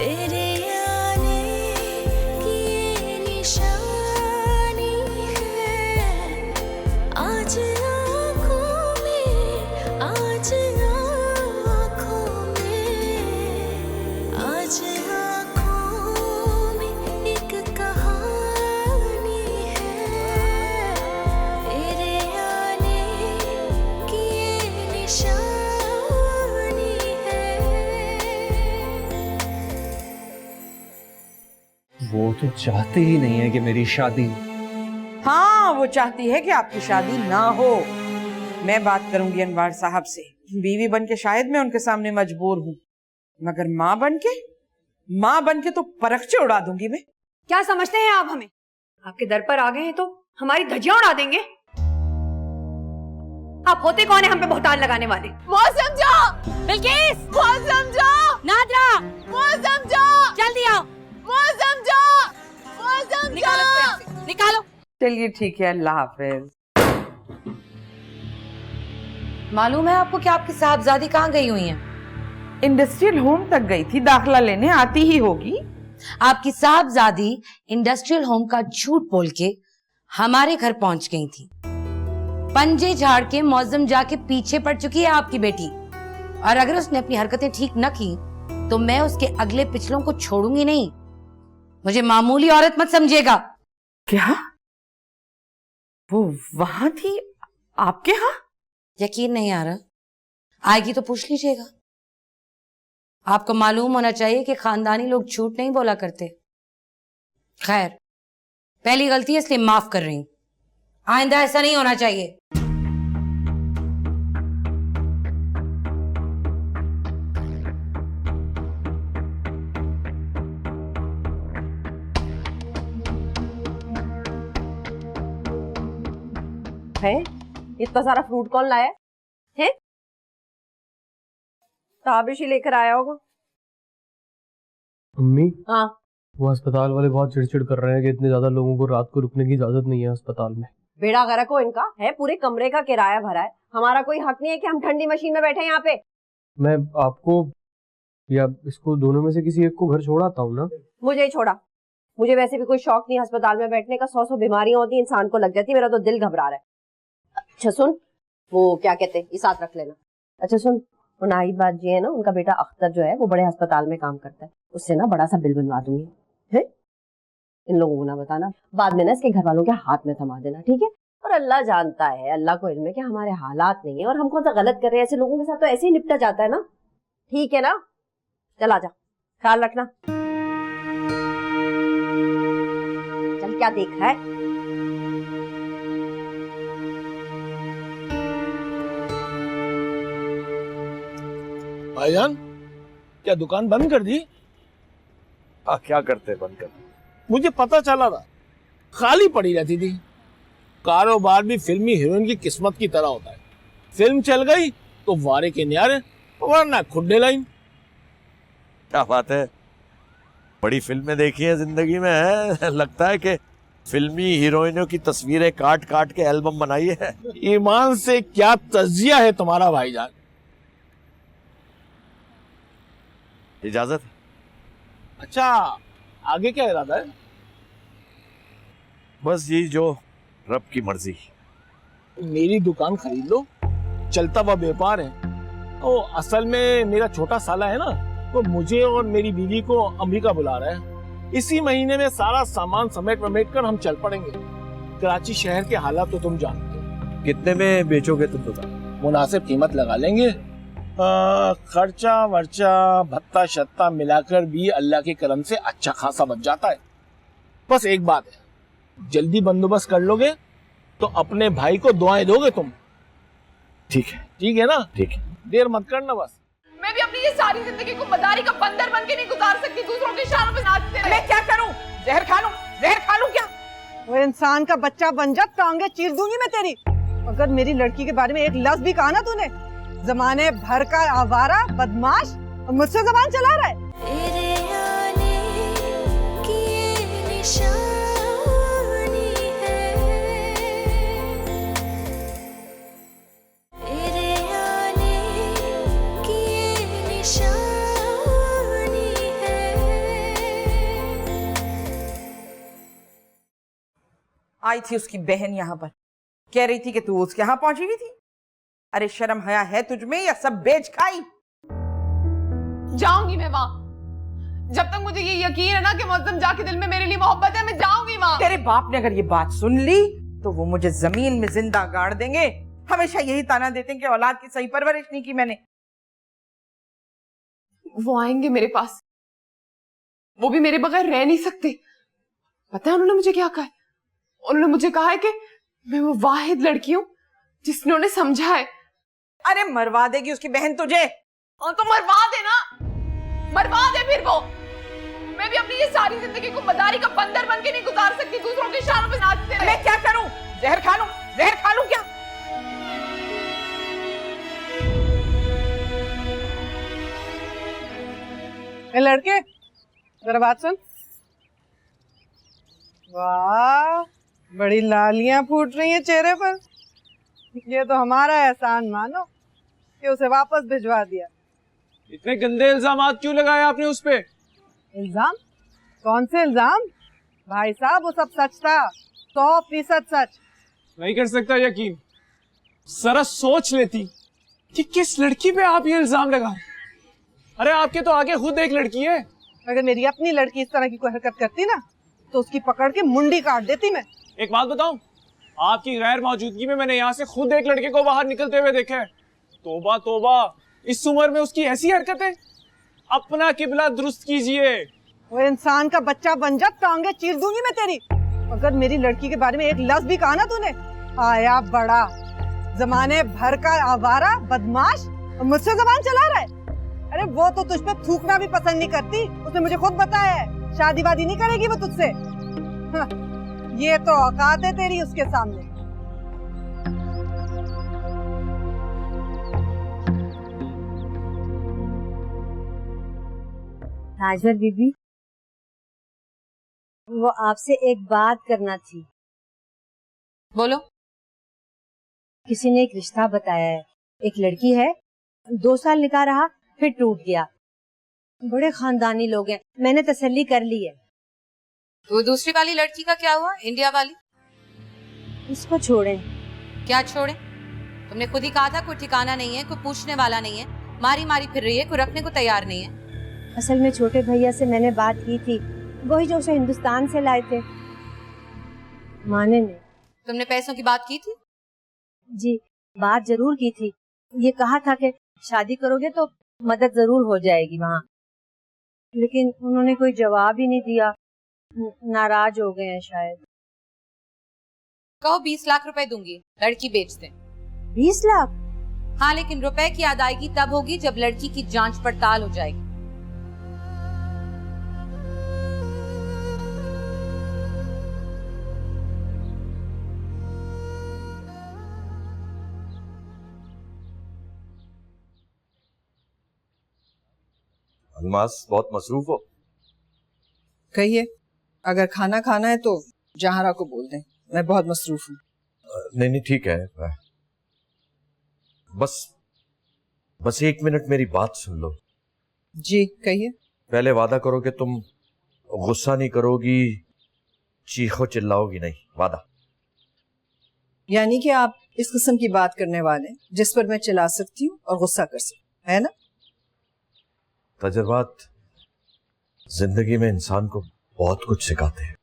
तेरे आने की ये निशानी है, आज आँखों में, आज आँखों में, आज आँखों में एक कहानी है, तेरे आने की ये निशानी है। वो तो चाहते ही नहीं है कि मेरी शादी हो। हाँ, वो चाहती है कि आपकी शादी ना हो। मैं बात करूंगी अनवार साहब से। बीवी बन के शायद मैं उनके सामने मजबूर हूँ, मगर माँ बन के तो परखचे उड़ा दूंगी मैं। क्या समझते हैं आप हमें? आपके दर पर आ गए हैं तो हमारी धज्जियां उड़ा देंगे। आप होते कौन है हम पे बहतान लगाने वाले? वो समझो बिल्किस, वो समझो नादरा, वो समझो जल्दी आओ। वो समझो वो निकालो समझो। इसको यहाँ से, निकालो। चलिए ठीक है, अल्लाह हाफिज। मालूम है आपको कि आपकी साहबजादी कहाँ गई हुई हैं? इंडस्ट्रियल होम तक गई थी, दाखिला लेने आती ही होगी। आपकी साहबजादी इंडस्ट्रियल होम का झूठ बोल के हमारे घर पहुंच गई थी। पंजे झाड़ के मौजम जाके पीछे पड़ चुकी है आपकी बेटी, और अगर उसने अपनी हरकतें ठीक न की तो मैं उसके अगले पिछलों को छोड़ूंगी नहीं। मुझे मामूली औरत मत समझिएगा। क्या वो वहां थी आपके यहाँ? यकीन नहीं आ रहा? आएगी तो पूछ लीजिएगा। आपको मालूम होना चाहिए कि खानदानी लोग झूठ नहीं बोला करते। खैर, पहली गलती है इसलिए माफ कर रही हूं, आइंदा ऐसा नहीं होना चाहिए। है इतना सारा फ्रूट कौन लाया है? ताबिश ही लेकर आया होगा। अम्मी, हाँ, वो अस्पताल वाले बहुत चिड़चिड़ कर रहे हैं कि इतने ज्यादा लोगों को रात को रुकने की इजाजत नहीं है अस्पताल में। बेड़ा गर्क हो इनका है, पूरे कमरे का किराया भरा है। हमारा कोई हक नहीं है कि हम ठंडी मशीन में बैठे हैं यहाँ पे। मैं आपको या इसको दोनों में से किसी एक को घर छोड़ आता हूँ ना। मुझे ही छोड़ा। मुझे वैसे भी कोई शौक नहीं अस्पताल में बैठने का। 100 बीमारियां होती है, इंसान को लग जाती है। मेरा तो दिल घबरा रहा है। अच्छा सुन, वो क्या कहते हैं, ये साथ रख लेना। अच्छा सुन, वो नाहिद बात जी है ना, उनका बेटा अख्तर जो है वो बड़े अस्पताल में काम करता है। उससे ना बड़ा सा बिल बनवा दूंगी है। इन लोगों को ना बताना, बाद में ना इसके घर वालों के हाथ में थमा देना, ठीक है? और अल्लाह जानता है, अल्लाह को इल्म है कि हमारे हालात नहीं है और हम कौन सा गलत कर रहे हैं। ऐसे लोगों के साथ तो ऐसे ही निपटा जाता है ना। ठीक है ना, चल आजा, ख्याल रखना। चल, क्या देख रहा है? भाईजान, क्या दुकान बंद कर दी? हाँ, क्या करते बंद कर। मुझे पता चला था, खाली पड़ी रहती थी। कारोबार भी फिल्मी हीरोइन की किस्मत की तरह होता है। फिल्म चल गई तो वारे के न्यारे, वरना खुड्डे लाइन। क्या बात है, बड़ी फिल्में देखी है जिंदगी में है। लगता है कि फिल्मी हीरोइनों की तस्वीरें काट काट के एल्बम बनाई है। ईमान से क्या तजिया है तुम्हारा भाईजान। इजाजत? अच्छा, आगे क्या इरादा है? बस ये जो रब की मर्जी। मेरी दुकान खरीद लो, चलता हुआ व्यापार है। ओ, असल में मेरा छोटा साला है ना, वो मुझे और मेरी बीवी को अमेरिका बुला रहा है। इसी महीने में सारा सामान समेट कर हम चल पड़ेंगे। कराची शहर के हालात तो तुम जानते हो। कितने में बेचोगे तुम दुकान? मुनासिब कीमत लगा लेंगे। खर्चा वर्चा भत्ता शत्ता मिलाकर भी अल्लाह के करम से अच्छा खासा बच जाता है। बस एक बात है, जल्दी बंदोबस्त कर लोगे तो अपने भाई को दुआएं दोगे तुम। ठीक है। ठीक है ना? ठीक है, देर मत करना बस। मैं भी अपनी ये सारी जिंदगी को मदारी का बंदर बन के नहीं गुजार सकती, दूसरों के इशारों पे नाचते रहे। मैं क्या करूं? जहर खा लूं क्या? वो इंसान का बच्चा बन जा, टांगे चीर दूंगी मैं तेरी। अगर मेरी लड़की के बारे में एक लफ्ज भी कहा ना तूने, जमाने भर का आवारा बदमाश, और मुझसे जबान चला रहा है। तेरे आने की ये निशानी है, तेरे आने की ये निशानी है। आई थी उसकी बहन यहाँ पर, कह रही थी कि तू उसके यहाँ पहुंची हुई थी। अरे शर्म हया है तुझमें या सब बेच खाई? जाऊंगी मैं वहां, जब तक मुझे ये यकीन है ना कि मुअज्जम जाके दिल में मेरे लिए मोहब्बत है, मैं जाऊंगी वहां। तेरे बाप ने अगर ये बात सुन ली तो वो मुझे जमीन में जिंदा गाड़ देंगे। हमेशा यही ताना देते हैं कि औलाद की सही परवरिश नहीं की मैंने। वो आएंगे मेरे पास, वो भी मेरे बगैर रह नहीं सकते। पता है उन्होंने मुझे क्या कहा है? उन्होंने मुझे कहा है कि मैं वो वाहिद लड़की हूं जिसने उन्हें समझा है। अरे मरवा देगी उसकी बहन तुझे। और तो मरवा देना, मरवा दे फिर वो। मैं भी अपनी ये सारी जिंदगी को मदारी का बंदर बन के नहीं गुजार सकती, दूसरों के इशारों पे नाचते रहे। मैं क्या करूं? जहर खा लूं? जहर खा लूं क्या? ए लड़के, जरा बात सुन। वाह, बड़ी लालियां फूट रही हैं चेहरे पर। ये तो हमारा एहसान मानो कि उसे वापस भिजवा दिया। इतने गंदे इल्जामात क्यों लगाए आपने उस पे? इल्जाम? कौन से इल्जाम? भाई साहब, वो सब सच था, 100% सच। नहीं कर सकता यकीन। जरा सोच लेती कि किस लड़की पे आप ये इल्जाम लगा रहे। अरे आपके तो आगे खुद एक लड़की है। अगर मेरी अपनी लड़की इस तरह की कोई हरकत करती ना तो उसकी पकड़ के मुंडी काट देती मैं। एक बात बताऊं, आपकी गैर मौजूदगी में मैंने यहाँ से खुद एक लड़के को बाहर निकलते हुए देखा है। तोबा तोबा, इस उम्र में उसकी ऐसी हरकतें। अपना किबला दुरुस्त कीजिए। वो इंसान का बच्चा बन जा, टांगे चीर दूंगी मैं तेरी। अगर मेरी लड़की के बारे में एक लफ्ज भी कहा ना तूने, आया बड़ा जमाने भर का आवारा बदमाश और मुझसे जबान चला रहा है। अरे वो तो तुझ पे थूकना भी पसंद नहीं करती, उसने मुझे खुद बताया है। शादी वादी नहीं करेगी वो तुझसे। हाँ, ये तो औकात है तेरी उसके सामने। हाजर बीबी, वो आपसे एक बात करना थी। बोलो। किसी ने एक रिश्ता बताया है, एक लड़की है, 2 साल निकाह रहा फिर टूट गया। बड़े खानदानी लोग हैं, मैंने तसल्ली कर ली है। तो दूसरी वाली लड़की का क्या हुआ, इंडिया वाली? उसको छोड़ें। क्या छोड़े? तुमने खुद ही कहा था कोई ठिकाना नहीं है, कोई पूछने वाला नहीं है, मारी मारी फिर रही है, कोई रखने को तैयार नहीं है। असल में छोटे भैया से मैंने बात की थी, वही जो उसे हिंदुस्तान से लाए थे। माने नहीं। तुमने पैसों की बात की थी? जी, बात जरूर की थी। ये कहा था कि शादी करोगे तो मदद जरूर हो जाएगी वहाँ, लेकिन उन्होंने कोई जवाब ही नहीं दिया। नाराज हो गए हैं शायद। कहो 20 लाख रुपए दूंगी, लड़की बेच दें। 20 लाख? हाँ, लेकिन रुपए की अदायगी तब होगी जब लड़की की जांच पड़ताल हो जाएगी। अलमास, बहुत मसरूफ हो। कहिए, अगर खाना खाना है तो जहारा को बोल दें, मैं बहुत मसरूफ हूँ। नहीं नहीं ठीक है, बस 1 मिनट मेरी बात सुन लो। जी कहिए। पहले वादा करो कि तुम गुस्सा नहीं करोगी, चीखो चिल्लाओगी नहीं, वादा। यानी कि आप इस किस्म की बात करने वाले हैं जिस पर मैं चिल्ला सकती हूँ और गुस्सा कर सकती हूँ, है ना? तजुर्बात जिंदगी में इंसान को बहुत कुछ सिखाते हैं।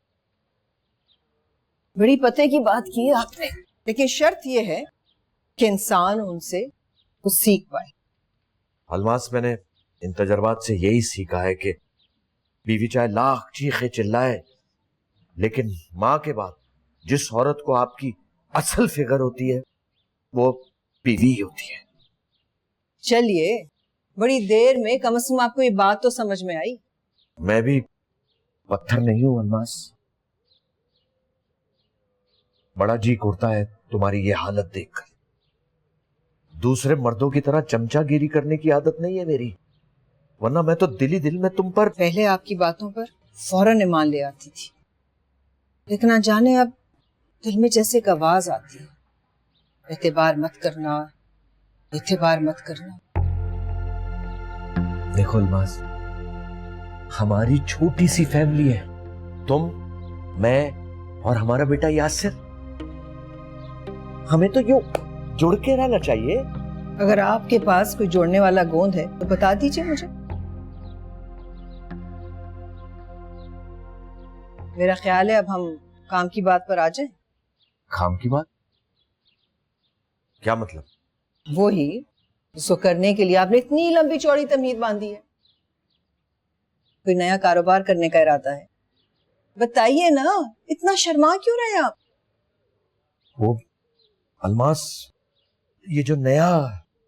बड़ी पते की बात की है आपने, लेकिन शर्त यह है कि इंसान उनसे कुछ सीख पाए। अलमास, मैंने इन तजुर्बात से यही सीखा है कि बीवी चाहे लाख चीखे चिल्लाए, लेकिन माँ के बाद जिस औरत को आपकी असल फिगर होती है वो बीवी ही होती है। चलिए, बड़ी देर में कम से कम आपको ये बात तो समझ में आई। मैं भी पत्थर नहीं हूं अलमास। बड़ा जी करता है तुम्हारी ये हालत देखकर। दूसरे मर्दों की तरह चमचागिरी करने की आदत नहीं है मेरी, वरना मैं तो दिल ही दिल में तुम पर। पहले आपकी बातों पर फौरन ईमान ले आती थी, लेकिन ना जाने अब दिल में जैसे एक आवाज आती है, एतबार मत करना, एतबार मत करना। देखो अलमास, हमारी छोटी सी फैमिली है, तुम, मैं और हमारा बेटा यासिर। हमें तो यूं जुड़ के रहना चाहिए। अगर आपके पास कोई जोड़ने वाला गोंद है तो बता दीजिए मुझे। मेरा ख्याल है अब हम काम की बात पर आ जाएं। काम की बात? क्या मतलब? वो ही जिसको करने के लिए आपने इतनी लंबी चौड़ी तमीज बांधी है। कोई नया कारोबार करने का इरादा है? बताइए ना, इतना शर्मा क्यों रहे आप? वो अलमास, ये जो नया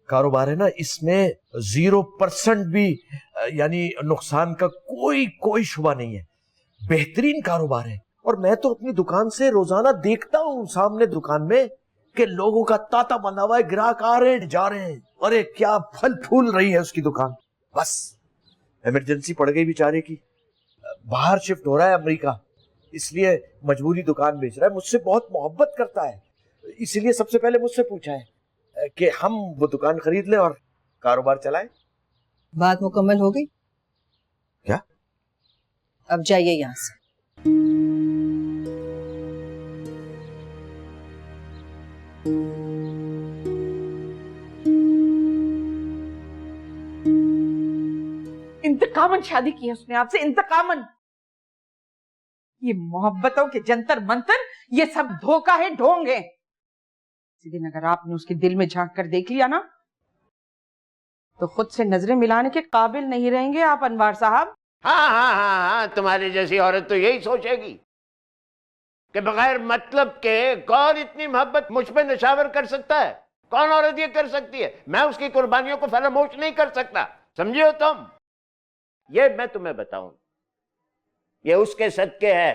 कारोबार है ना, इसमें 0% भी यानी नुकसान का कोई शुबा नहीं है। बेहतरीन कारोबार है। और मैं तो अपनी दुकान से रोजाना देखता हूँ सामने दुकान में कि लोगों का तांता बंधा हुआ है, ग्राहक आ रहे हैं जा रहे हैं। अरे क्या फल फूल रही है उसकी दुकान। बस इमरजेंसी पड़ गई बेचारे की, बाहर शिफ्ट हो रहा है अमेरिका, इसलिए मजबूरी दुकान बेच रहा है। मुझसे बहुत मोहब्बत करता है, इसीलिए सबसे पहले मुझसे पूछा है कि हम वो दुकान खरीद लें और कारोबार चलाएं। बात मुकम्मल हो गई? क्या? अब जाइए यहाँ से। इंतकामन शादी की है उसने आपसे, इंतकामन। ये मोहब्बतों के जंतर मंतर, ये सब धोखा है, ढोंग है। इसी दिन अगर आपने उसके दिल में झांक कर देख लिया ना, तो खुद से नजरें मिलाने के काबिल नहीं रहेंगे आप अनवार साहब। हाँ, तुम्हारी जैसी औरत तो यही सोचेगी कि बगैर मतलब के कौन इतनी मोहब्बत मुझ पे नशावर कर सकता है। कौन औरत ये कर सकती है? मैं उसकी कुर्बानियों को फरामोश नहीं कर सकता, समझे हो तुम? ये मैं तुम्हें बताऊं, ये उसके सदके है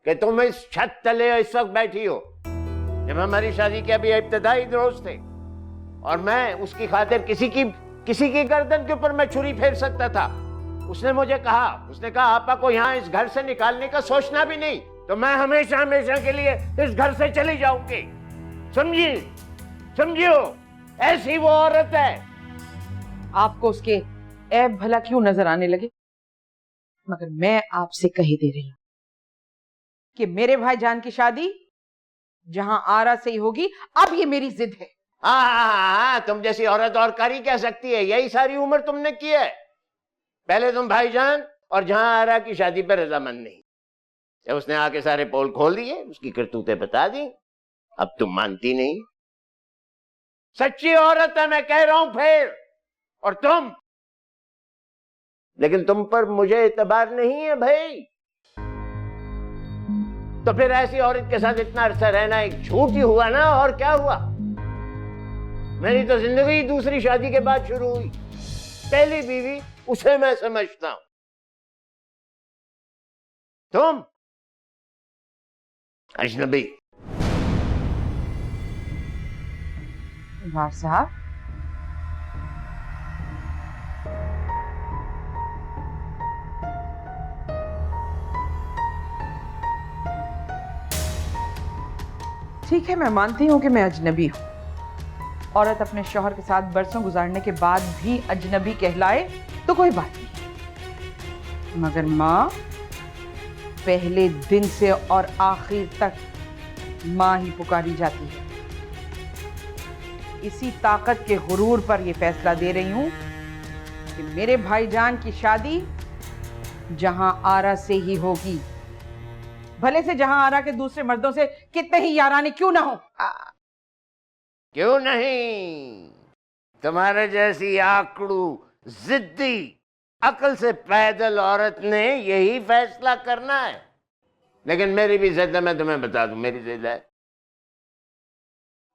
कि तुम इस छत तले इस वक्त बैठी हो। जब हमारी शादी के अभी इब्तदाई रोज थे और मैं उसकी खातिर किसी की गर्दन के ऊपर मैं छुरी फेर सकता था। उसने मुझे कहा, उसने कहा आपा को यहाँ इस घर से निकालने का सोचना भी नहीं, तो मैं हमेशा हमेशा के लिए इस घर से चली जाऊंगी। समझियो, ऐसी वो औरत है। आपको उसके ऐब भला क्यों नजर आने लगे? मगर मैं आपसे कही दे रही हूं कि मेरे भाईजान की शादी जहां आरा से ही होगी। अब ये मेरी जिद है। हाँ, तुम जैसी औरत और कर ही कह सकती है। यही सारी उम्र तुमने की है। पहले तुम भाईजान और जहां आरा की शादी पर रजामंद नहीं। जब उसने आके सारे पोल खोल दिए, उसकी करतूतें बता दी, अब तुम मानती नहीं। सच्ची औरत है, मैं कह रहा हूं फिर। और तुम, लेकिन तुम पर मुझे एतबार नहीं है भाई। तो फिर ऐसी औरत के साथ इतना अरसा रहना एक झूठ ही हुआ ना, और क्या हुआ? मेरी तो जिंदगी दूसरी शादी के बाद शुरू हुई। पहली बीवी उसे मैं समझता हूं। तुम अजनबी। अनवार साहब, ठीक है, मैं मानती हूं कि मैं अजनबी हूं। औरत अपने शौहर के साथ बरसों गुजारने के बाद भी अजनबी कहलाए तो कोई बात नहीं, मगर माँ पहले दिन से और आखिर तक माँ ही पुकारी जाती है। इसी ताकत के गुरूर पर यह फैसला दे रही हूं कि मेरे भाईजान की शादी जहां आरा से ही होगी, भले से जहां आरा के दूसरे मर्दों से कितने ही यारानी क्यों ना हो। क्यों नहीं? तुम्हारे जैसी आकड़ू, जिद्दी, अकल से पैदल औरत ने यही फैसला करना है। लेकिन मेरी भी जिद है, मैं तुम्हें बता दूं, मेरी जिद है,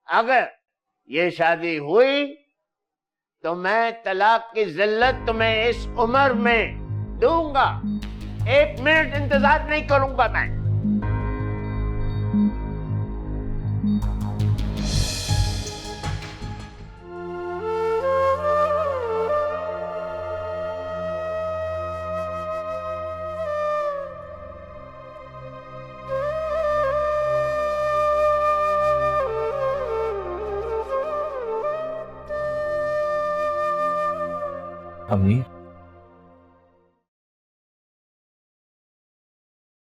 अगर ये शादी हुई तो मैं तलाक की जिल्लत तुम्हें इस उम्र में दूंगा। 1 मिनट इंतजार नहीं करूंगा मैं। अम्मी,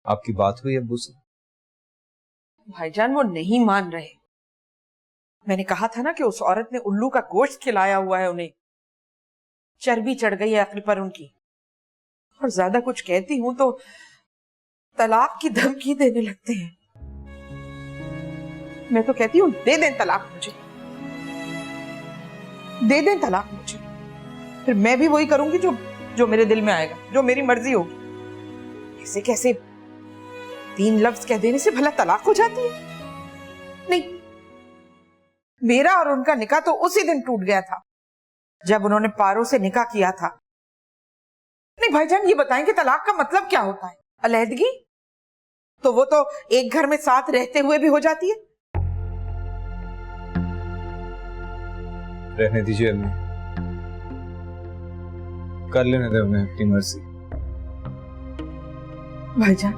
आपकी बात हुई अब्बू से? भाईजान वो नहीं मान रहे। मैंने कहा था ना कि उस औरत ने उल्लू का गोश्त खिलाया हुआ है उन्हें, चर्बी चढ़ गई है अक्ल पर उनकी। और ज्यादा कुछ कहती हूं तो तलाक की धमकी देने लगते हैं। मैं तो कहती हूँ दे दें तलाक मुझे, दे दें तलाक मुझे, फिर मैं भी वही करूंगी जो मेरे दिल में आएगा, जो मेरी मर्जी होगी। ऐसे कैसे 3 लफ्ज कह देने से भला तलाक हो जाती है? नहीं, मेरा और उनका निकाह तो उसी दिन टूट गया था जब उन्होंने पारो से निकाह किया था। नहीं भाईजान, ये बताएं कि तलाक का मतलब क्या होता है? अलहदगी? तो वो तो एक घर में साथ रहते हुए भी हो जाती है। रहने दीजिए अम्मी, कर लेने दे उन्हें अपनी मर्जी। भाईजान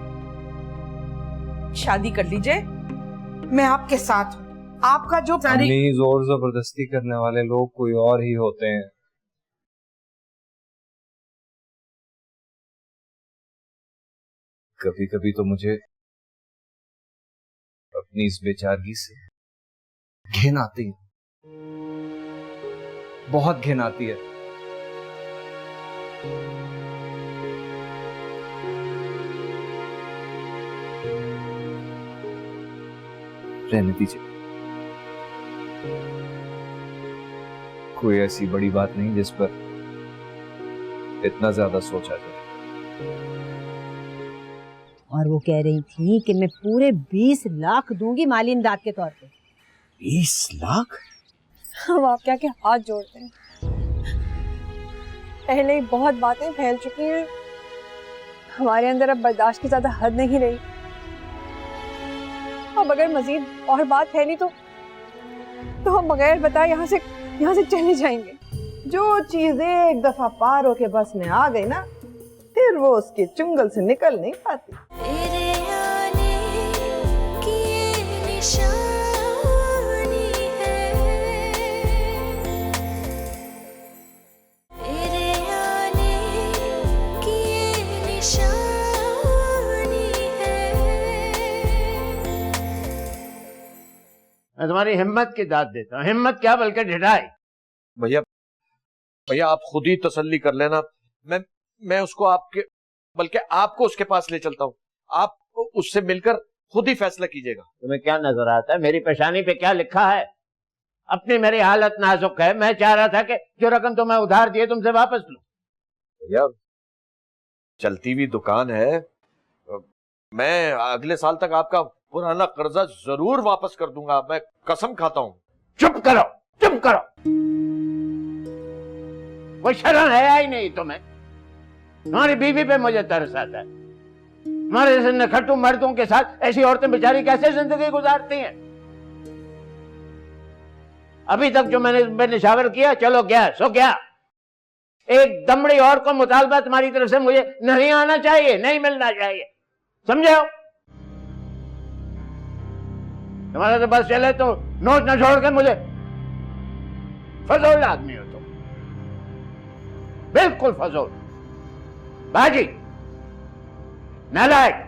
शादी कर लीजिए, मैं आपके साथ हूँ। आपका जो अम्मी, जोर जबरदस्ती करने वाले लोग कोई और ही होते हैं। कभी कभी तो मुझे अपनी इस बेचारगी से घिन आती है, बहुत घिन आती है। रहने दीजिए, कोई ऐसी बड़ी बात नहीं जिस पर इतना ज्यादा सोचा जाए। और वो कह रही थी कि मैं पूरे 20 लाख दूंगी माली इमदाद के तौर पे। 20 लाख? हम आपके आगे हाथ जोड़ते हैं। पहले ही बहुत बातें फैल चुकी हैं, हमारे अंदर अब बर्दाश्त की ज्यादा हद नहीं रही। अब अगर मजीद और बात फैली तो हम बगैर बताए यहाँ से चले जाएंगे। जो चीजें एक दफा पारो के बस में आ गई ना, फिर वो उसके चुंगल से निकल नहीं पाती। तेरे आने की ये निशानी है, तेरे आने की ये निशानी है। मैं तुम्हारी हिम्मत की दाद देता हूँ। हिम्मत क्या बल्कि ढिठाई। भैया आप खुद ही तसल्ली कर लेना, मैं उसको बल्कि आपको उसके पास ले चलता हूँ, आप उससे मिलकर खुद ही फैसला कीजिएगा। तुम्हें क्या नजर आता है? मेरी पेशानी पे क्या लिखा है? अपनी मेरी हालत नाजुक है, मैं चाह रहा था कि जो रकम तुम्हें उधार दिए तुमसे वापस लूं। भैया चलती हुई दुकान है, मैं अगले साल तक आपका पुराना कर्जा जरूर वापस कर दूंगा, मैं कसम खाता हूँ। चुप करो, चुप करो। कोई शर्म है ही नहीं तुम्हें। तुम्हारी बीवी पे मुझे तरस आता है। तुम्हारे जैसे नखट्टू मर्दों के साथ ऐसी औरतें बेचारी कैसे जिंदगी गुजारती हैं? अभी तक जो मैंने निशावर किया, चलो गया सो गया। एक दमड़ी और को मुतालबा तुम्हारी तरफ से मुझे नहीं आना चाहिए, नहीं मिलना चाहिए, समझे हो? तुम्हारा तो बस चले तो नोट न छोड़ के मुझे फजूल आदमी हो तुम, बिल्कुल फजूल, बाजी, नालायक।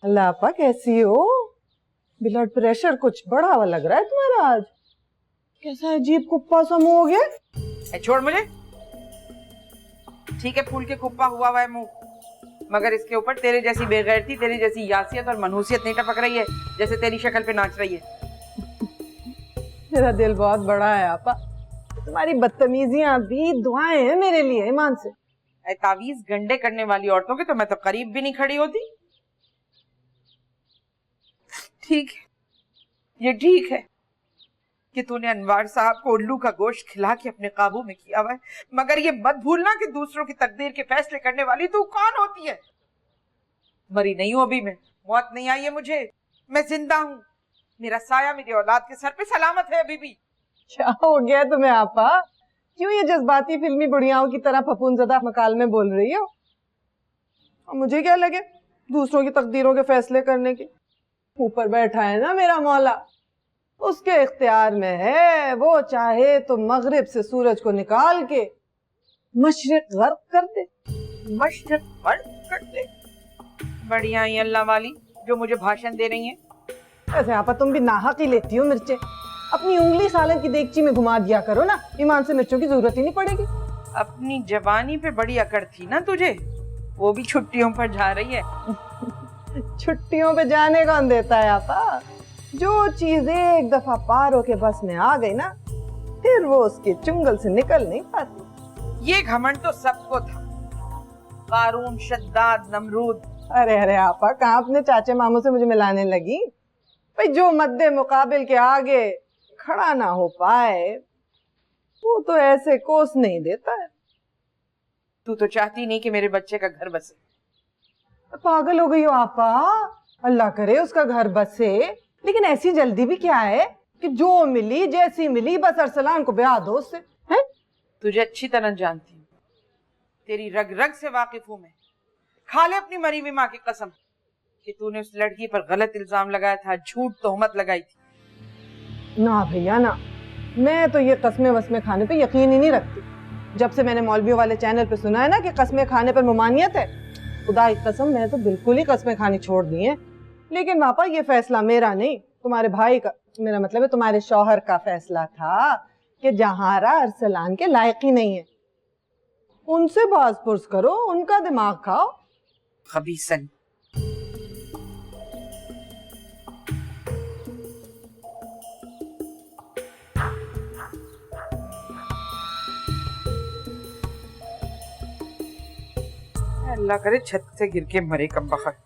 अल्लाह आपा कैसी हो? ब्लड प्रेशर कुछ बढ़ा हुआ लग रहा है तुम्हारा आज। कैसा अजीब कुप्पा सा मुंह हो गया? छोड़ मुझे। ठीक है, फूल के कुप्पा हुआ है मुंह, मगर इसके ऊपर तेरे जैसी बेगैरती, तेरी जैसी यासियत और मनहूसियत नहीं टपक रही है जैसे तेरी शक्ल पे नाच रही है। मेरा दिल बहुत बड़ा है आपा, तुम्हारी बदतमीजियां भी दुआएं हैं मेरे लिए ईमान से। तावीज गंडे करने वाली औरतों के तो मैं तो करीब भी नहीं खड़ी होती। ठीक है, ये ठीक है कि तूने अनवार साहब को उल्लू का गोश्त खिला के अपने काबू में किया हुआ है, मगर ये मत भूलना कि दूसरों की तकदीर के फैसले करने वाली तू कौन होती है। मरी नहीं हूं अभी मैं, मौत नहीं आई है मुझे, मैं जिंदा हूँ। मेरा साया मेरी औलाद के सर पे सलामत है अभी भी। क्या हो गया तुम्हें आपा? क्यों ये जज्बाती फिल्मी बुढ़ियाओं की तरह फफूंदज़दा मकाल में बोल रही हो? और मुझे क्या लगे दूसरों की तकदीरों के फैसले करने के? ऊपर बैठा है ना मेरा मौला, उसके इख्तियार में है। वो चाहे तो मगरिब से सूरज को निकाल के मशरिक गर्क कर दे। मशरक गर्क कर दे। बढ़िया ही अल्लाह वाली जो मुझे भाषण दे रही हैं। ऐसे आपा तुम भी नाहक ही लेती हो मिर्चे। अपनी उंगली सालन की देगची में घुमा दिया करो ना, ईमान से मिर्चों की जरूरत ही नहीं पड़ेगी। अपनी जवानी पे बड़ी अकड़ थी ना तुझे, वो भी छुट्टियों पर जा रही है। छुट्टियों पे जाने कौन देता है आपा? जो चीज एक दफा पार होके बस में आ गई ना, फिर वो उसके चुंगल से निकल नहीं पाती। ये घमंड तो सबको था, कारून, शद्दाद, नमरूद। अरे अरे आपा, कहाँ अपने चाचे मामू से मुझे मिलाने लगी? भाई जो मद्दे मुकाबिल के आगे खड़ा ना हो पाए वो तो ऐसे कोस नहीं देता है। तू तो चाहती नहीं कि मेरे बच्चे का घर बसे। पागल हो गई हो आपा? अल्लाह करे उसका घर बसे, लेकिन ऐसी जल्दी भी क्या है कि जो मिली जैसी मिली बस अरसलान को ब्याह दो उससे। हैं? तुझे अच्छी तरह जानती हूँ, तेरी रग रग से वाकिफ हूँ मैं। खा ले अपनी मरी हुई माँ की कसम कि तूने उस लड़की पर गलत इल्जाम लगाया था, झूठ तोहमत लगाई थी। ना भैया ना, मैं तो ये कस्में वस्में खाने पे यकीन ही नहीं रखती। जब से मैंने मौलवियों वाले चैनल पे सुना है ना कि कस्में खाने पर ममानियत है, खुदा की कसम मैंने तो बिल्कुल ही कस्में खानी छोड़ दी है। लेकिन पापा ये फैसला मेरा नहीं, तुम्हारे भाई का, मेरा मतलब है तुम्हारे शौहर का फैसला था कि जहारा अरसलान के लायक ही नहीं है। उनसे बाज पुरस करो, उनका दिमाग खाओ। खबीसन। अल्लाह करे छत से गिर के मरे कम बखत।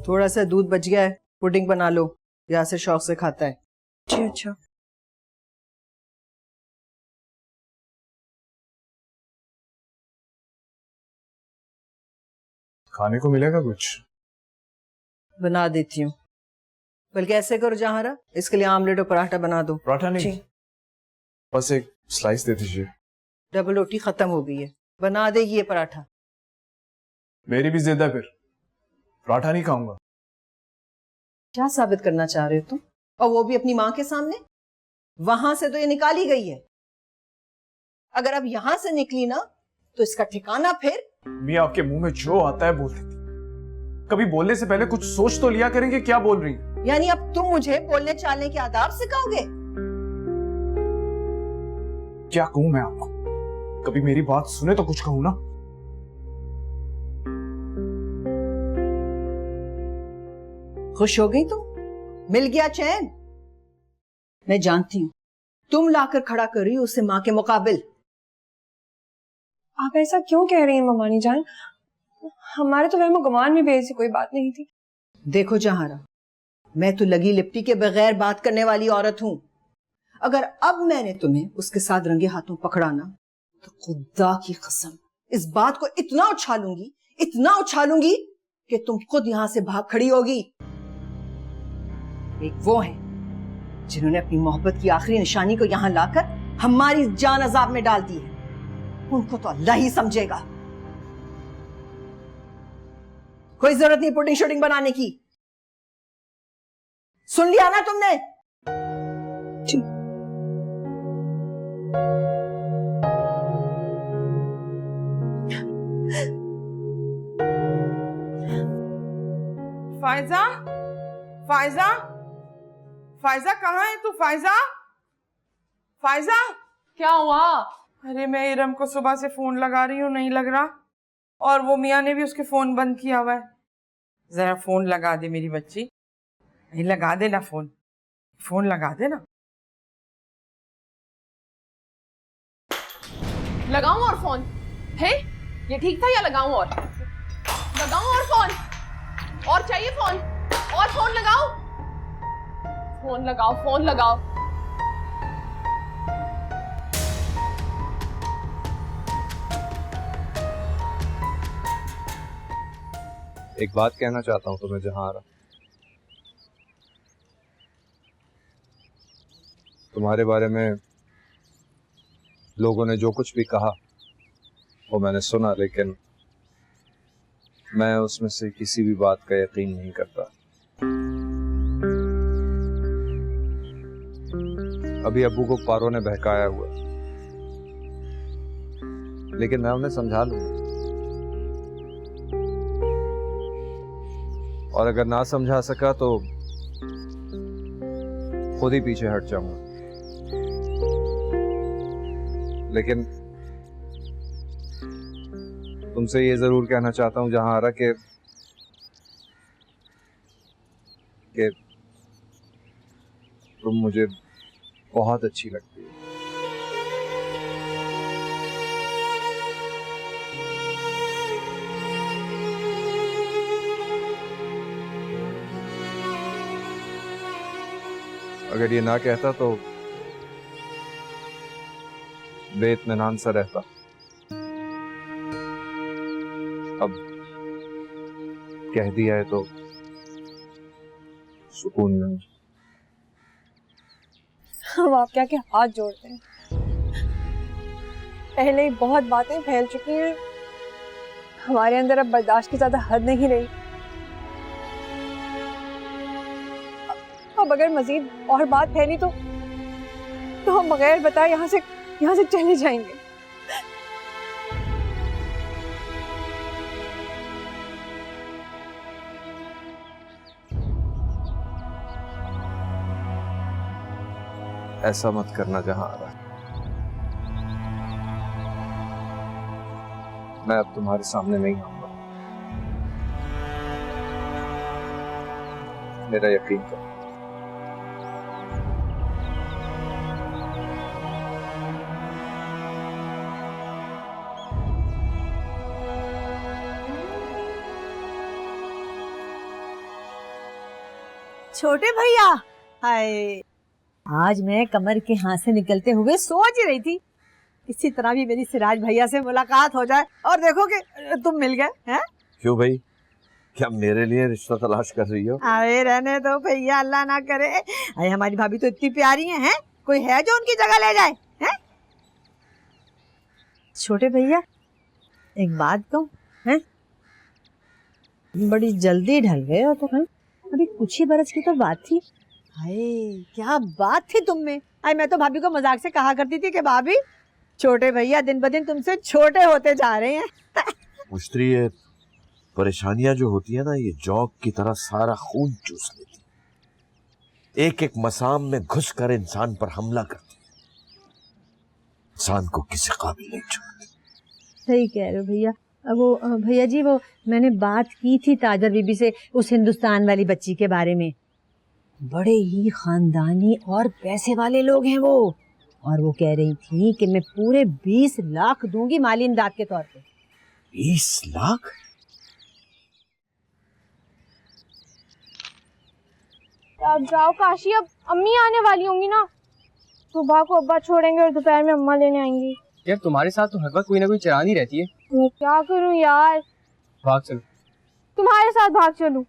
थोड़ा सा दूध बच गया है, पुडिंग बना लो, यासिर शौक से खाता है। जी अच्छा। खाने को मिलेगा कुछ? बना देती हूँ, बल्कि ऐसे करो जहारा, इसके लिए आमलेट और पराठा बना दो। पराठा नहीं, बस एक स्लाइस दे दीजिए। डबल रोटी खत्म हो गई है, बना देगी ये पराठा। मेरी भी जिद है, फिर पराठा नहीं खाऊंगा। क्या साबित करना चाह रहे हो तुम? और वो भी अपनी माँ के सामने? वहां से तो ये निकाली गई है, अगर अब यहां से निकली ना तो इसका ठिकाना फिर। मियाँ आपके मुंह में जो आता है बोल देती, कभी बोलने से पहले कुछ सोच तो लिया करेंगे क्या बोल रही हैं? यानी अब तुम मुझे बोलने चालने के आदाब सिखाओगे? क्या कहूं मैं आपको? कभी मेरी बात सुने तो कुछ कहूं ना। खुश हो गई तुम? मिल गया चैन? मैं जानती हूं तुम लाकर खड़ा कर रही हो उसे माँ के मुकाबिल। आप ऐसा क्यों कह रही हैं ममानी जान? हमारे तो वहमो गुमान में भी ऐसी कोई बात नहीं थी। देखो जहारा, मैं तो लगी लिपटी के बगैर बात करने वाली औरत हूं। अगर अब मैंने तुम्हें उसके साथ रंगे हाथों पकड़ा ना तो खुदा की कसम इस बात को इतना उछालूंगी कि तुम खुद यहां से भाग खड़ी होगी। एक वो है जिन्होंने अपनी मोहब्बत की आखिरी निशानी को यहां लाकर हमारी जान अजाब में डाल दी है, उनको तो अल्लाह ही समझेगा। कोई जरूरत नहीं पुडिंग शूटिंग बनाने की, सुन लिया ना तुमने? फायजा, फायजा, फायजा कहाँ है तू? फायजा, फायजा। क्या हुआ? अरे मैं इरम को सुबह से फोन लगा रही हूँ, नहीं लग रहा, और वो मियाँ ने भी उसके फोन बंद किया हुआ है। जरा फोन लगा दे मेरी बच्ची, नहीं लगा देना फोन, फोन लगा देना। लगाऊं और फोन? है ये ठीक था या लगाऊं और? लगाऊं और फोन? और चाहिए फोन? और फोन लगाओ? फोन लगाओ, फोन लगाओ। एक बात कहना चाहता हूं तुम्हें जहारा, तुम्हारे बारे में लोगों ने जो कुछ भी कहा वो मैंने सुना, लेकिन मैं उसमें से किसी भी बात का यकीन नहीं करता। अभी अब्बू को पारो ने बहकाया हुआ, लेकिन मैं उन्हें समझा लूंगा, और अगर ना समझा सका तो खुद ही पीछे हट जाऊंगा। लेकिन तुमसे ये जरूर कहना चाहता हूं जहां आ रहा कि तुम मुझे बहुत अच्छी लगती है। अगर ये ना कहता तो बेइत्मीनान सा रहता। अब कह दिया है तो सुकून में। हम आपके आगे हाथ जोड़ते हैं। पहले ही बहुत बातें फैल चुकी हैं, हमारे अंदर अब बर्दाश्त की ज्यादा हद नहीं रही। अब अगर मजीद और बात फैली तो हम बगैर बताए यहाँ से चले जाएंगे। ऐसा मत करना जहां आ रहा है। मैं अब तुम्हारे सामने नहीं आऊंगा, मेरा यकीन करो। छोटे भैया, हाय, आज मैं कमर के हाथ से निकलते हुए सोच ही रही थी इसी तरह भी मेरी सिराज भैया से मुलाकात हो जाए, और देखो कि तुम मिल गए हैं। क्यों भाई, क्या मेरे लिए रिश्ता तलाश कर रही हो? अरे रहने दो भैया, अल्लाह ना करे। अरे हमारी भाभी तो इतनी प्यारी हैं, कोई है जो उनकी जगह ले जाए हैं? छोटे भैया, एक बात कहूं, हैं? बड़ी जल्दी ढल गए हो तो। अभी कुछ ही बरस की तो बात थी। हाय, क्या बात थी तुम में। अरे मैं तो भाभी को मजाक से कहा करती थी कि भाभी, छोटे भैया दिन ब दिन तुमसे छोटे होते जा रहे हैं। मुश्तरी, ये परेशानियां जो होती है ना, ये जौक की तरह सारा खून चूस लेती, एक एक मसाम में घुस कर इंसान पर हमला करती, इंसान को किसी काबिल नहीं छोड़ती। सही कह रहे हो भैया। वो भैया जी, वो मैंने बात की थी ताजर बीबी से उस हिंदुस्तान वाली बच्ची के बारे में। बड़े ही खानदानी और पैसे वाले लोग हैं वो, और वो कह रही थी कि मैं पूरे 20 लाख दूंगी माली इमदाद के तौर पे। 20 लाख? अब जाओ काशी, अब अम्मी आने वाली होंगी ना। सुबह को अब्बा छोड़ेंगे और दोपहर में अम्मा लेने आएंगी। यार तुम्हारे साथ तो हर वक्त कोई ना कोई चरानी रहती है। मैं क्या करूं यार? भाग चलो। तुम्हारे साथ भाग चलूं?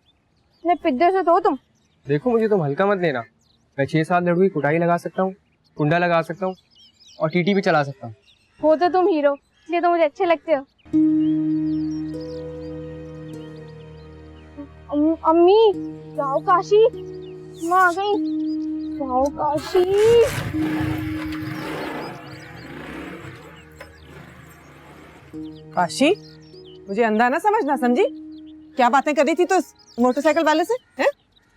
मैं पिद्दे से तो तुम। देखो, मुझे तुम हल्का मत लेना। मैं 6-7 लड़कों की कुटाई लगा सकता हूँ, कुंडा लगा सकता हूँ, और टीटी भी चला सकता हूँ। हो तो तुम हीरो, इसलिए तो मुझे अच्छे लगते हो। अम्मी जाओ काशी, मैं आ गई। जाओ काशी। काशी, मुझे अंधा ना समझना, समझी? क्या बातें कर रही थी तो मोटरसाइकिल वाले से? हैं?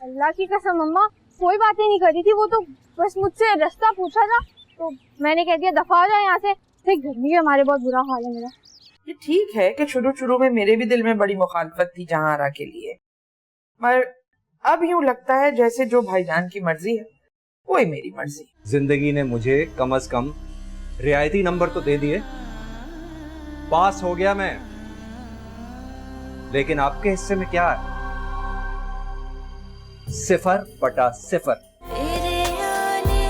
अल्लाह की कसम अम्मा, कोई बातें नहीं कर रही थी। वो तो बस मुझसे रास्ता पूछा था, तो मैंने कह दिया दफा हो जाए यहाँ से। गर्मी का हमारे बहुत बुरा हाल है मेरा। ये ठीक है कि शुरू में मेरे भी दिल में बड़ी मुखालफत थी जहांआरा के लिए, मगर अब यूं लगता है जैसे जो भाईजान की मर्जी है वही मेरी मर्जी। जिंदगी ने मुझे कम से कम रियायती नंबर तो दे दिए, पास हो गया मैं, लेकिन आपके हिस्से में क्या है? 0/0। तेरे आने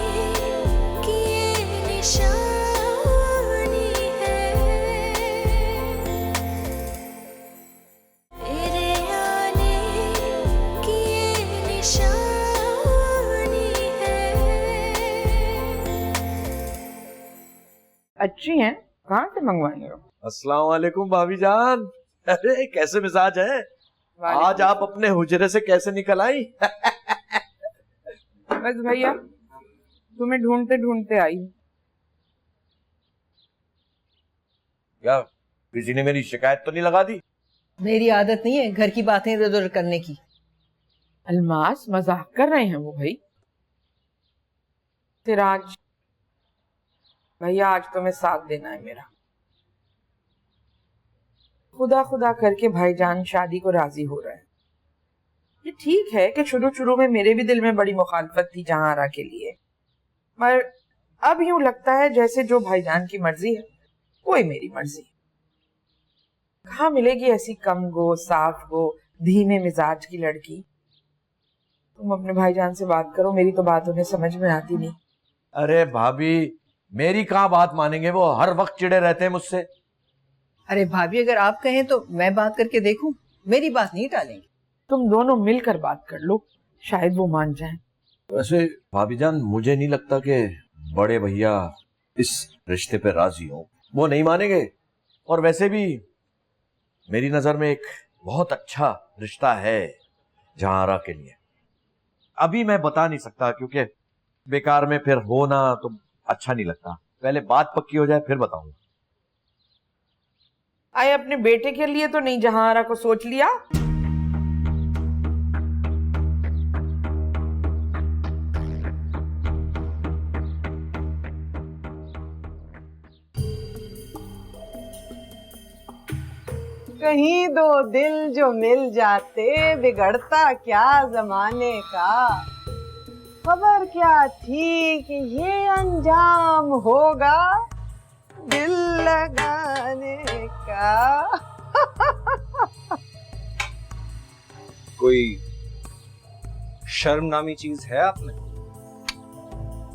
की ये निशानी है, तेरे आने की ये निशानी है। अच्छी हैं, कहाँ से मंगवाई हो? अस्सलाम वालेकुम भाभी जान। अरे कैसे मिजाज है? आज आप अपने हुजरे से कैसे निकल आई? बस भैया तुम्हें ढूंढते ढूंढते आई। क्या किसी ने मेरी शिकायत तो नहीं लगा दी? मेरी आदत नहीं है घर की बातें इधर उधर करने की। अलमास मजाक कर रहे हैं वो भाई। सिराज भैया आज तुम्हें साथ देना है मेरा। खुदा खुदा करके भाईजान शादी को राजी हो रहा है। ये ठीक है कि शुरू शुरू में मेरे भी दिल में बड़ी मुखालफत थी जहांआरा के लिए, पर अब यूं लगता है जैसे जो भाईजान की मर्जी है वही मेरी मर्जी। कहाँ मिलेगी ऐसी कम गो साफ गो धीमे मिजाज की लड़की। तुम अपने भाईजान से बात करो, मेरी तो बात उन्हें समझ में आती नहीं। अरे भाभी मेरी कहाँ बात मानेंगे, वो हर वक्त चिड़े रहते हैं मुझसे। अरे भाभी अगर आप कहें तो मैं बात करके देखूं, मेरी बात नहीं टालेंगे। तुम दोनों मिलकर बात कर लो, शायद वो मान जाएं। वैसे भाभी जान मुझे नहीं लगता कि बड़े भैया इस रिश्ते पे राजी हो, वो नहीं मानेंगे। और वैसे भी मेरी नजर में एक बहुत अच्छा रिश्ता है जहांआरा के लिए। अभी मैं बता नहीं सकता क्योंकि बेकार में फिर हो ना तो अच्छा नहीं लगता। पहले बात पक्की हो जाए फिर बताऊंगा। आए अपने बेटे के लिए तो नहीं जहांआरा को सोच लिया? कहीं दो दिल जो मिल जाते बिगड़ता क्या जमाने का। खबर क्या थी कि ये अंजाम होगा दिल लगाने का। कोई शर्म नामी चीज है आप में?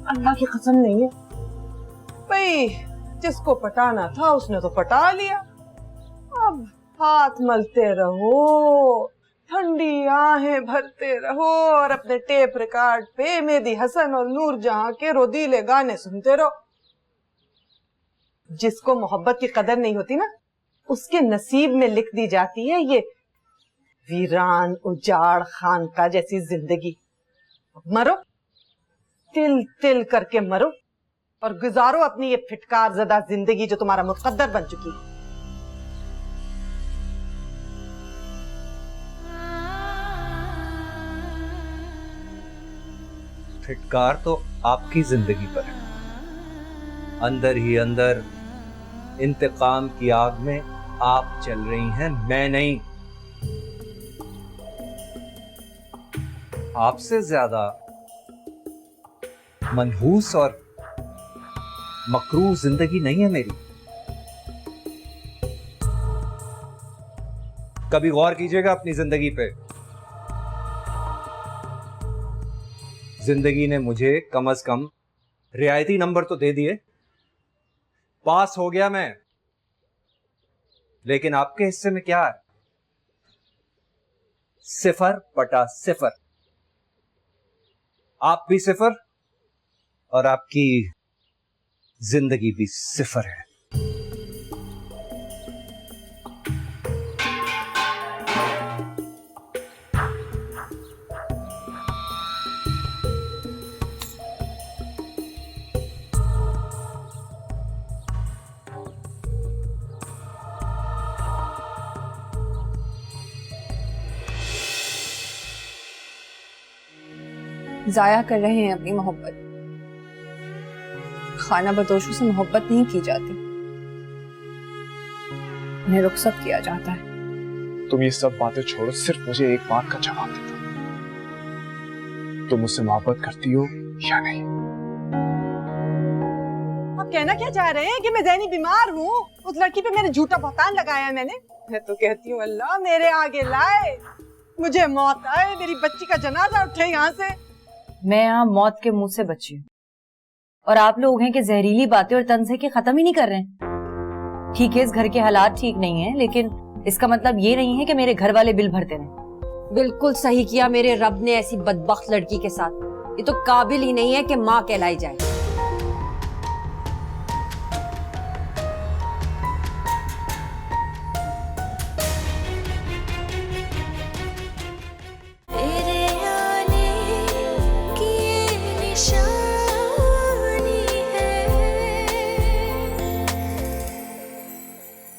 अल्लाह की कसम नहीं है भाई, जिसको पटाना था उसने तो पटा लिया। अब हाथ मलते रहो, ठंडी आहें भरते रहो और अपने टेप रिकॉर्ड पे मेहदी हसन और नूर जहां के रोदीले गाने सुनते रहो। जिसको मोहब्बत की कदर नहीं होती ना, उसके नसीब में लिख दी जाती है ये वीरान उजाड़ खानका जैसी जिंदगी। मरो, तिल तिल करके मरो और गुजारो अपनी ये फिटकार ज़दा जिंदगी जो तुम्हारा मुकद्दर बन चुकी है। फिटकार तो आपकी जिंदगी पर है। अंदर ही अंदर इंतकाम की आग में आप चल रही हैं, मैं नहीं। आपसे ज्यादा मनहूस और मकरूह जिंदगी नहीं है मेरी। कभी गौर कीजिएगा अपनी जिंदगी पे। जिंदगी ने मुझे कम से कम रियायती नंबर तो दे दिए, पास हो गया मैं। लेकिन आपके हिस्से में क्या है? 0/0। आप भी 0 और आपकी जिंदगी भी 0 है। जाया कर रहे हैं अपनी मोहब्बत। खाना बदोशों से मोहब्बत नहीं की जाती, उन्हें रुखसत किया जाता है। तुम ये सब बातें छोड़ो, सिर्फ मुझे एक बात का जवाब दे दो, तुम मुझसे मोहब्बत करती हो या नहीं? आप कहना क्या चाह रहे हैं कि मैं ज़हनी बीमार हूँ? उस लड़की पे मैंने झूठा बहतान लगाया है। मैं तो कहती हूँ अल्लाह मेरे आगे लाए, मुझे मौत आए, मेरी बच्ची का जनाजा उठे यहाँ से। मैं यहाँ मौत के मुंह से बची हूँ और आप लोग हैं कि जहरीली बातें और तंज है कि खत्म ही नहीं कर रहे हैं। ठीक है इस घर के हालात ठीक नहीं है, लेकिन इसका मतलब ये नहीं है कि मेरे घर वाले बिल भरते रहें। बिल्कुल सही किया मेरे रब ने ऐसी बदबख्त लड़की के साथ। ये तो काबिल ही नहीं है कि माँ कहलाई जाए।